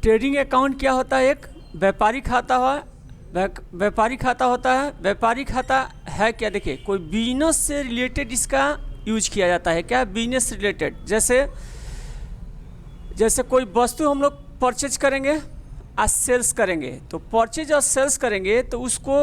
Trading account क्या होता है? एक व्यापारिक खाता व्यापारिक खाता होता है। व्यापारिक खाता है क्या? देखिए, कोई बिजनेस से रिलेटेड इसका यूज किया जाता है। क्या? Business related. जैसे कोई वस्तु हम लोग परचेज करेंगे और सेल्स करेंगे, तो परचेज और सेल्स करेंगे तो उसको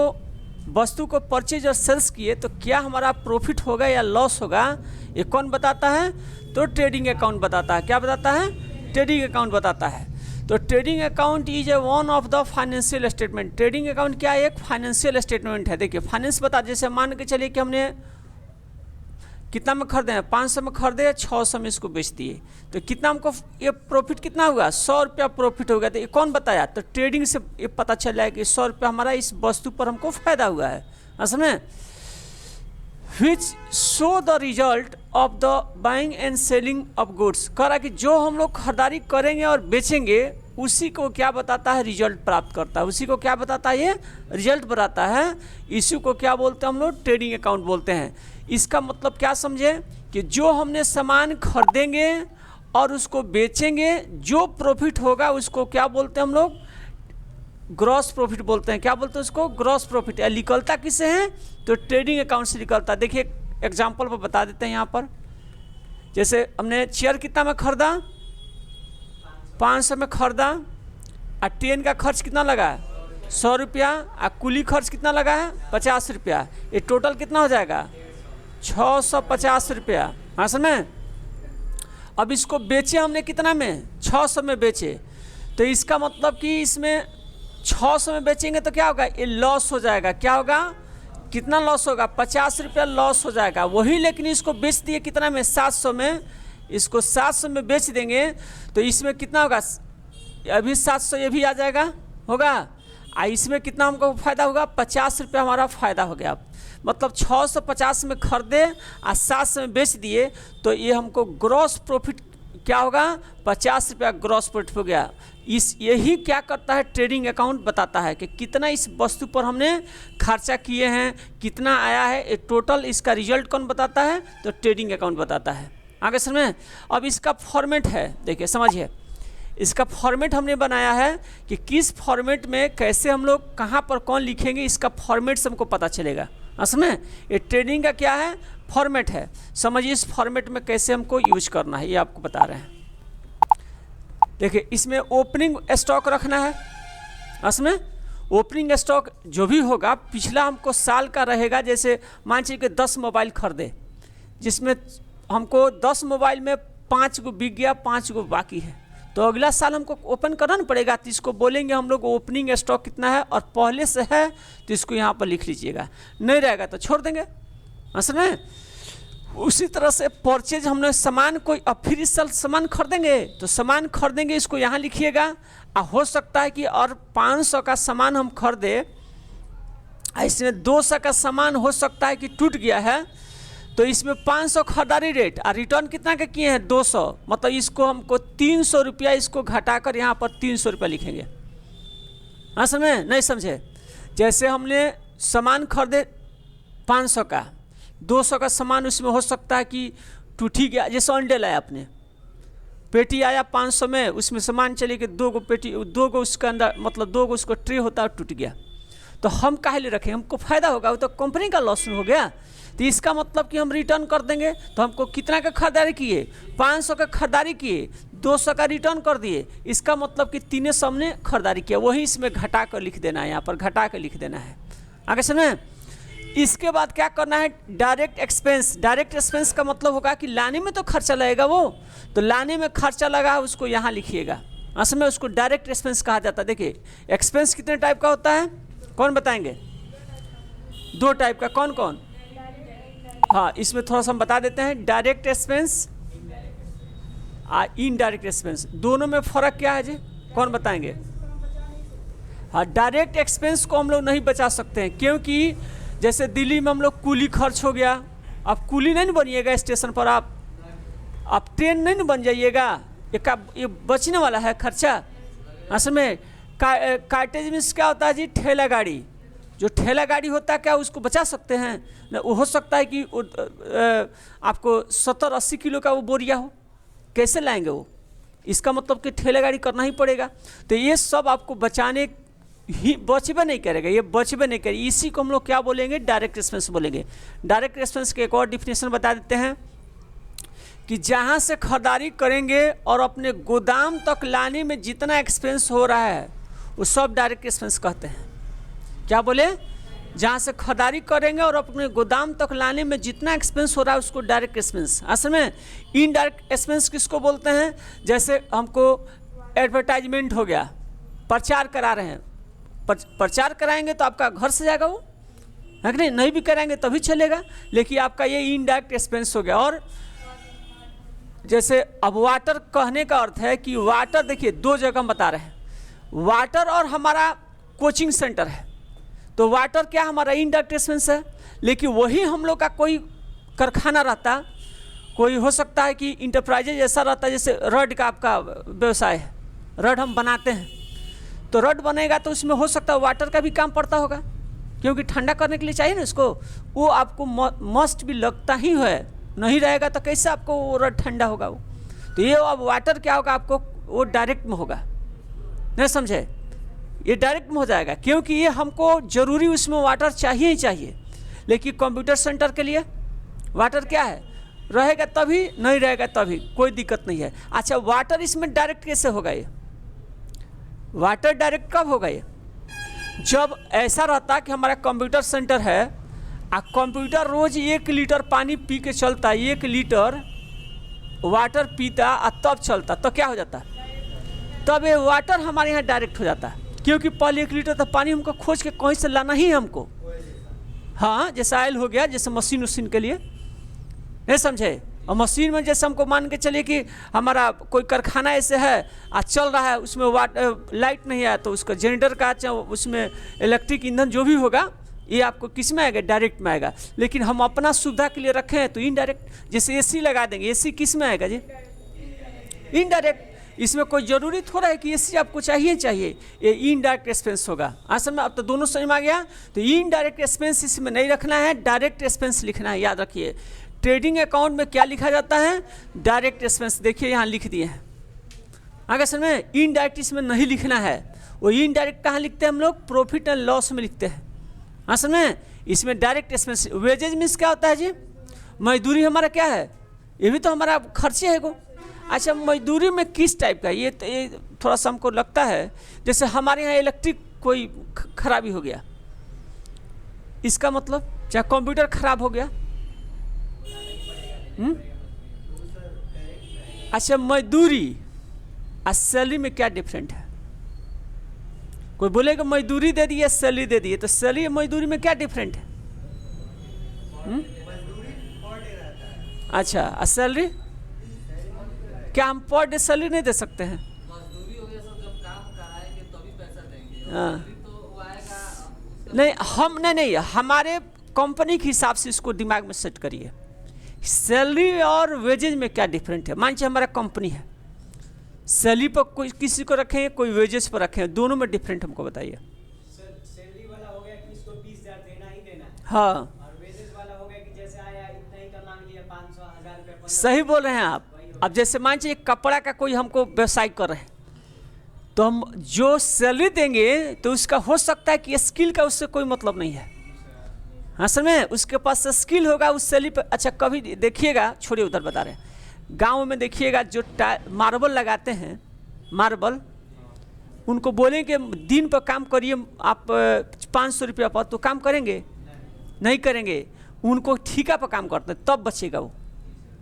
वस्तु को परचेज और सेल्स किए तो क्या हमारा प्रॉफिट होगा या लॉस होगा, ये कौन बताता है? तो ट्रेडिंग अकाउंट बताता है। क्या बताता है? ट्रेडिंग अकाउंट बताता है। तो trading account is a one of the financial statement. Trading account क्या है? एक फाइनेंशियल स्टेटमेंट है। देखिए, फाइनेंस बता, जैसे मान के चलिए कि हमने कितना में खरीदे हैं, 500 में खरीदे, 600 में इसको बेच दिए, तो कितना हमको ये प्रॉफिट कितना हुआ? 100 रुपया प्रॉफिट हो गया। तो ये कौन बताया? तो ट्रेडिंग से ये पता चल रहा है कि 100 रुपया हमारा इस वस्तु पर हमको फायदा हुआ है। असल में which show the result of the buying and selling of goods। कह रहा कि जो हम लोग खरीदारी करेंगे और बेचेंगे उसी को क्या बताता है? रिजल्ट प्राप्त करता है। उसी को क्या बताता है? ये रिजल्ट बताता है। इसी को क्या बोलते हैं हम लोग? ट्रेडिंग अकाउंट बोलते हैं। इसका मतलब क्या समझे कि जो हमने सामान खरीदेंगे और उसको बेचेंगे, जो प्रॉफिट होगा उसको क्या बोलते हैं हम लोग? ग्रॉस प्रॉफिट बोलते हैं। क्या बोलते हैं उसको? Gross profit. या निकलता किससे है? तो ट्रेडिंग अकाउंट से निकलता। देखिए, एग्जांपल पर बता देते हैं यहाँ पर। जैसे हमने चेयर कितना में खरीदा? 500 में खरीदा, और ट्रेन का खर्च कितना लगा है? 100 रुपया, और कुली खर्च कितना लगा है? 50 रुपया। ये टोटल कितना हो जाएगा? 650 रुपया। हाँ समझे? अब इसको बेचे हमने कितना में? 600 में बेचे। तो इसका मतलब कि इसमें 600 में बेचेंगे तो क्या होगा? ये लॉस हो जाएगा। क्या होगा? कितना लॉस होगा? 50 रुपया लॉस हो जाएगा। वही लेकिन इसको बेच दिए कितना में? 700 में। इसको 700 में बेच देंगे तो इसमें कितना होगा? अभी 700 ये भी आ जाएगा, होगा। इसमें कितना हमको फ़ायदा होगा? 50 रुपया हमारा फ़ायदा हो गया। मतलब 650 में खरीदे और 700 में बेच दिए, तो ये हमको ग्रॉस प्रॉफिट क्या होगा? 50 रुपया ग्रॉस प्रॉफिट हो गया। यही क्या करता है? ट्रेडिंग अकाउंट बताता है कि कितना इस वस्तु पर हमने खर्चा किए हैं, कितना आया है। ये टोटल इसका रिजल्ट कौन बताता है? तो ट्रेडिंग अकाउंट बताता है। आगे समझ में? अब इसका फॉर्मेट है, देखिए समझिए। इसका फॉर्मेट हमने बनाया है कि किस फॉर्मेट में कैसे हम लोग कहाँ पर कौन लिखेंगे, इसका फॉर्मेट से हमको पता चलेगा। असल में ये ट्रेडिंग का क्या है? फॉर्मेट है। समझिए इस फॉर्मेट में कैसे हमको यूज करना है, ये आपको बता रहे हैं। देखिए, इसमें ओपनिंग स्टॉक रखना है। असल में ओपनिंग स्टॉक जो भी होगा पिछला हमको साल का रहेगा। जैसे मान लीजिए कि 10 मोबाइल खरीदे, जिसमें हमको 10 मोबाइल में 5 गो बिक गया, 5 गो बाकी है, तो अगला साल हमको ओपन करना ना पड़ेगा। तो इसको बोलेंगे हम लोग ओपनिंग स्टॉक कितना है, और पहले से है तो इसको यहाँ पर लिख लीजिएगा, नहीं रहेगा तो छोड़ देंगे। असल में उसी तरह से परचेज, हमने सामान कोई अब फिर इस साल सामान खरीदेंगे तो सामान खरीदेंगे, इसको यहाँ लिखिएगा। हो सकता है कि और 500 का सामान हम खरीदे, इसमें 200 का सामान हो सकता है कि टूट गया है, तो इसमें 500 खरीदारी रेट और रिटर्न कितना का किए हैं? 200। मतलब इसको हमको 300 रुपया इसको घटाकर यहाँ पर 300 रुपया लिखेंगे। हाँ समझे? नहीं समझे? जैसे हमने सामान खरीदे 500 का, 200 का सामान उसमें हो सकता है कि टूट ही गया। जैसे अंडे लाया आपने, पेटी आया 500 में, उसमें सामान चले कि 2 गो पेटी, 2 गो उसके अंदर, मतलब 2 गो उसको ट्रे होता है, टूट गया, तो हम काहे ले रखें? हमको फ़ायदा होगा, वो तो कंपनी का लॉस हो गया। तो इसका मतलब कि हम रिटर्न कर देंगे। तो हमको कितना का खरीदारी किए? 500 का खरीदारी किए, 200 का रिटर्न कर दिए। इसका मतलब कि 300 हमने खरीदारी किया, वही इसमें घटा कर लिख देना है, यहाँ पर घटा कर लिख देना है। आगे समझे? इसके बाद क्या करना है? Direct expense. डायरेक्ट एक्सपेंस का मतलब होगा कि लाने में तो खर्चा लगेगा, वो तो लाने में खर्चा लगा है उसको यहाँ लिखिएगा। असल में उसको डायरेक्ट एक्सपेंस कहा जाता है। देखिए, एक्सपेंस कितने टाइप का होता है, कौन बताएंगे? 2 टाइप का। कौन कौन? हाँ, इसमें थोड़ा सा हम बता देते हैं। डायरेक्ट एक्सपेंस और इनडायरेक्ट एक्सपेंस, दोनों में फ़र्क क्या है जी? कौन बताएंगे? हाँ, डायरेक्ट एक्सपेंस को हम लोग नहीं बचा सकते हैं, क्योंकि जैसे दिल्ली में हम लोग कुली खर्च हो गया। अब कुली नहीं बनिएगा स्टेशन पर, आप ट्रेन नहीं बन जाइएगा, ये बचने वाला है खर्चा। असल में कार्टेज में क्या होता है जी? ठेला गाड़ी। जो ठेला गाड़ी होता है क्या उसको बचा सकते हैं? न, वो हो सकता है कि आपको 70-80 किलो का वो बोरिया हो, कैसे लाएंगे वो? इसका मतलब कि ठेले गाड़ी करना ही पड़ेगा। तो ये सब आपको बचाने ही बचबे नहीं करेगा, ये बचबे नहीं करेगा। इसी को हम लोग क्या बोलेंगे, डायरेक्ट एक्सपेंस बोलेंगे। डायरेक्ट एक्सपेंस के एक और डिफिनेशन बता देते हैं कि जहाँ से खरीदारी करेंगे और अपने गोदाम तक लाने में जितना एक्सपेंस हो रहा है वो सब डायरेक्ट एक्सपेंस कहते हैं। क्या बोले, जहाँ से खरीदारी करेंगे और अपने गोदाम तक लाने में जितना एक्सपेंस हो रहा है उसको डायरेक्ट एक्सपेंस। असल में इनडायरेक्ट एक्सपेंस किसको बोलते हैं, जैसे हमको एडवर्टाइजमेंट हो गया, प्रचार करा रहे हैं, प्रचार कराएंगे तो आपका घर से जाएगा वो, है कि नहीं, नहीं भी कराएंगे तभी चलेगा, लेकिन आपका ये इनडायरेक्ट एक्सपेंस हो गया। और जैसे अब वाटर कहने का अर्थ है कि वाटर, देखिए दो जगह हम बता रहे हैं, वाटर और हमारा कोचिंग सेंटर है, तो वाटर क्या हमारा इनडायरेक्ट एक्सपेंस है। लेकिन वही हम लोग का कोई कारखाना रहता, कोई हो सकता है कि इंटरप्राइजेज ऐसा रहता है, जैसे रड का आपका व्यवसाय है, रड हम बनाते हैं, तो रड बनेगा तो उसमें हो सकता है वाटर का भी काम पड़ता होगा, क्योंकि ठंडा करने के लिए चाहिए ना इसको, वो आपको मस्ट भी लगता ही है, नहीं रहेगा तो कैसे आपको वो रड ठंडा होगा वो। तो ये अब वाटर क्या होगा, आपको वो डायरेक्ट में होगा, नहीं समझे, ये डायरेक्ट में हो जाएगा, क्योंकि ये हमको जरूरी उसमें वाटर चाहिए ही चाहिए। लेकिन कंप्यूटर सेंटर के लिए वाटर क्या है, रहेगा तभी, नहीं रहेगा तभी, कोई दिक्कत नहीं है। अच्छा, वाटर इसमें डायरेक्ट कैसे होगा, ये वाटर डायरेक्ट कब होगा, ये जब ऐसा रहता कि हमारा कंप्यूटर सेंटर है और कंप्यूटर रोज 1 लीटर पानी पी के चलता, 1 लीटर वाटर पीता और तब चलता, तो क्या हो जाता, तब ये वाटर हमारे यहाँ डायरेक्ट हो जाता है, क्योंकि पहले 1 लीटर तो पानी हमको खोज के कहीं से लाना ही हमको। हाँ, जैसे ऑयल हो गया, जैसे मशीन उशीन के लिए, नहीं समझे, और मशीन में जैसे हमको मान के चलिए कि हमारा कोई कारखाना ऐसे है आज चल रहा है, उसमें लाइट नहीं है, तो उसका जनरेटर का उसमें इलेक्ट्रिक ईंधन जो भी होगा ये आपको किस में आएगा, डायरेक्ट में आएगा। लेकिन हम अपना सुविधा के लिए रखे हैं तो इनडायरेक्ट, जैसे एसी लगा देंगे, एसी किस में आएगा जी, इनडायरेक्ट। इसमें कोई ज़रूरी थोड़ा है कि एसी आपको चाहिए, ये इनडायरेक्ट एक्सपेंस होगा। असल में अब तो दोनों समझ में आ गया। तो इनडायरेक्ट एक्सपेंस इसमें नहीं रखना है, डायरेक्ट एक्सपेंस लिखना है, याद रखिए। ट्रेडिंग अकाउंट में क्या लिखा जाता है, डायरेक्ट एक्सपेंस, देखिए यहाँ लिख दिए हैं आगे। असल में इनडायरेक्ट इसमें नहीं लिखना है, वो इनडायरेक्ट कहाँ लिखते हैं हम लोग, प्रॉफिट एंड लॉस में लिखते हैं। असल में इसमें डायरेक्ट एक्सपेंस, वेजेज मीन्स क्या होता है जी, मजदूरी हमारा क्या है, ये भी तो हमारा खर्चे है को। अच्छा, मजदूरी में किस टाइप का, ये थोड़ा सा हमको लगता है जैसे हमारे यहाँ इलेक्ट्रिक कोई खराबी हो गया, इसका मतलब चाहे कंप्यूटर खराब हो गया। अच्छा, मजदूरी और सैलरी में क्या डिफरेंट है, कोई बोलेगा मजदूरी दे दिए सैलरी दे दिए, तो सैलरी मजदूरी में क्या डिफरेंट है। अच्छा, और सैलरी क्या हम पर डे सैलरी नहीं दे सकते हैं, मजदूरी हो गया सब, जब काम कराएंगे तभी पैसा देंगे, हाँ। तो वो आएगा नहीं, हम नहीं, हमारे कंपनी के हिसाब से इसको दिमाग में सेट करिए। सैलरी और वेजेज में क्या डिफरेंट है, मान लीजिए हमारा कंपनी है, सैलरी पर कोई किसी को रखें, कोई वेजेस पर रखें, दोनों में डिफरेंट हमको बताइए। सैलरी वाला हो गया कि इसको 20,000 देना ही देना है, हाँ, और वेजेस वाला हो गया कि जैसे आया इतना ही का मांग लिया, 500 1000 रुपये, 1500। सही बोल रहे हैं आप। अब जैसे मान लीजिए कपड़ा का कोई हमको व्यवसाय कर रहे हैं, तो हम जो सैलरी देंगे तो उसका हो सकता है कि स्किल का उससे कोई मतलब नहीं है। हाँ, समय उसके पास स्किल होगा उस सैलरी पर। अच्छा, कभी देखिएगा, छोड़िए उधर बता रहे हैं, गांव में देखिएगा जो मार्बल लगाते हैं, मार्बल, उनको बोलेंगे दिन पर काम करिए आप 500 रुपया पर, तो काम करेंगे नहीं करेंगे, उनको ठेका पर काम करते हैं तब बचेगा वो।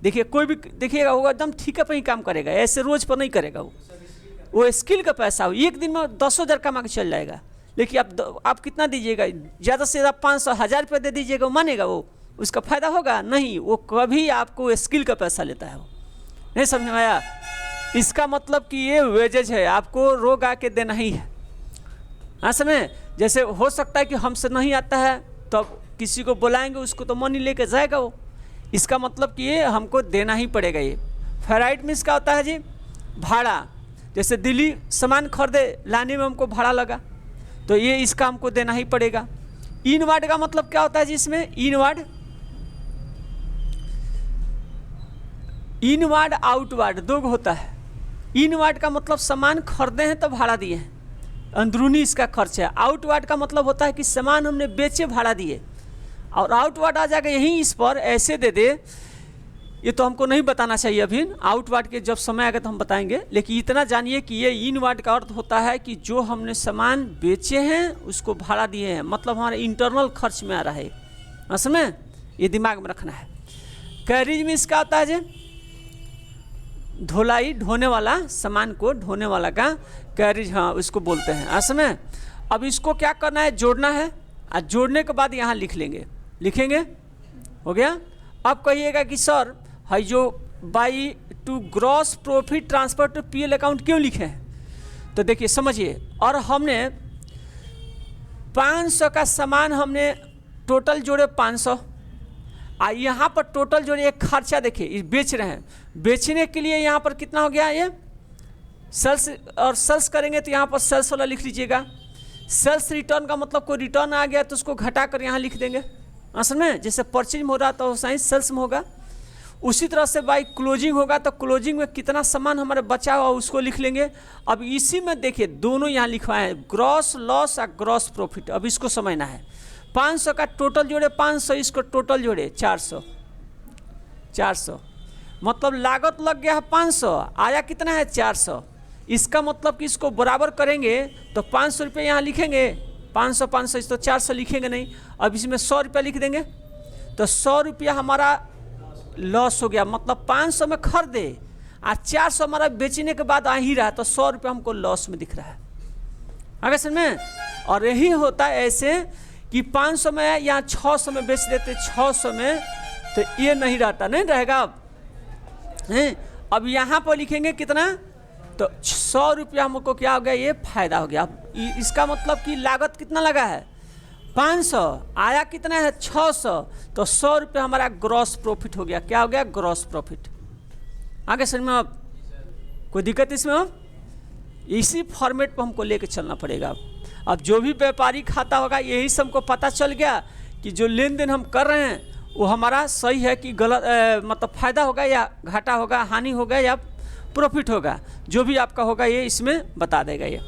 देखिए कोई भी देखिएगा होगा एकदम ठेका पर ही काम करेगा, ऐसे रोज पर नहीं करेगा वो स्किल का पैसा हो, एक दिन में 10,000 कमा के चल जाएगा। लेकिन आप कितना दीजिएगा, ज़्यादा से ज़्यादा 500 1000 रुपये दे दीजिएगा, वो मानेगा, वो उसका फ़ायदा होगा नहीं, वो कभी आपको स्किल का पैसा लेता है, वो नहीं समझ में आया। इसका मतलब कि ये वेजेज है, आपको रोग आके देना ही है। हाँ, समय जैसे हो सकता है कि हमसे नहीं आता है तो किसी को बुलाएंगे, उसको तो मनी लेके जाएगा वो, इसका मतलब कि ये हमको देना ही पड़ेगा। ये फेराइट मीन्स क्या होता है जी, भाड़ा। जैसे दिल्ली सामान खरीदे लाने में हमको भाड़ा लगा, तो ये इसका हमको देना ही पड़ेगा। इनवार्ड का मतलब क्या होता है जी, इसमें इनवार्ड आउटवार्ड दो होता है। इनवार्ड का मतलब सामान खरीदे हैं तो भाड़ा दिए हैं, अंदरूनी इसका खर्च है। आउटवार्ड का मतलब होता है कि सामान हमने बेचे भाड़ा दिए, और आउटवार्ड आ जाएगा यहीं इस पर ऐसे दे दे, ये तो हमको नहीं बताना चाहिए अभी, आउटवार्ड के जब समय आएगा तो हम बताएंगे। लेकिन इतना जानिए कि ये इनवार्ड का अर्थ होता है कि जो हमने सामान बेचे हैं उसको भाड़ा दिए हैं, मतलब हमारे इंटरनल खर्च में आ रहा है, असल में ये दिमाग में रखना है। कैरिज में इसका आता है जो धुलाई, ढोने वाला, सामान को ढोने वाला का कैरिज, हाँ उसको बोलते हैं असल में। अब इसको क्या करना है, जोड़ना है, और जोड़ने के बाद यहाँ लिख लेंगे, लिखेंगे, हो गया। अब कहिएगा कि सर है जो by to gross profit transfer to PL account क्यों लिखे हैं, तो देखिए समझिए, और हमने 500 का सामान हमने टोटल जोड़े 500, और यहाँ पर टोटल जोड़े एक खर्चा देखिए, ये बेच रहे हैं, बेचने के लिए यहाँ पर कितना हो गया, ये सेल्स, और सेल्स करेंगे तो यहाँ पर सेल्स वाला लिख लीजिएगा। सेल्स रिटर्न का मतलब कोई रिटर्न आ गया तो उसको घटा कर यहाँ लिख देंगे, असल में जैसे परचेज में हो रहा तो साइंस सेल्स में होगा। उसी तरह से बाई क्लोजिंग होगा तो क्लोजिंग में कितना सामान हमारे बचा हुआ उसको लिख लेंगे। अब इसी में देखिए दोनों यहाँ लिखवाए हैं, ग्रॉस लॉस और ग्रॉस प्रॉफिट। अब इसको समझना है, 500 का टोटल जोड़े 500, इसको टोटल जोड़े 400, 400 मतलब लागत लग गया है 500, आया कितना है 400। इसका मतलब कि इसको बराबर करेंगे तो 500 रुपये यहाँ लिखेंगे, 500 500, इस तो 400 लिखेंगे नहीं। अब इसमें 100 रुपया लिख देंगे तो 100 रुपया हमारा लॉस हो गया, मतलब 500 में खरीदे और 400 हमारा बेचने के बाद आ ही रहा, तो 100 रुपया हमको लॉस में दिख रहा है, आगे समझ में। और यही होता है ऐसे कि 500 में या 600 में बेच देते, 600 में तो ये नहीं रहता, नहीं रहेगा। अब यहाँ पर लिखेंगे कितना, तो 100 रुपया हमको क्या हो गया, ये फायदा हो गया। अब इसका मतलब कि लागत कितना लगा है 500, आया कितना है 600, तो 100 रुपया हमारा ग्रॉस प्रॉफिट हो गया। क्या हो गया, ग्रॉस प्रॉफिट। आगे समझ में, अब कोई दिक्कत इसमें, अब इसी फॉर्मेट पर हमको लेके चलना पड़ेगा। अब जो भी व्यापारी खाता होगा यही से हमको पता चल गया कि जो लेन देन हम कर रहे हैं वो हमारा सही है कि गलत, मतलब फ़ायदा होगा या घाटा होगा, हानि होगा या प्रॉफिट होगा, जो भी आपका होगा ये इसमें बता देगा ये।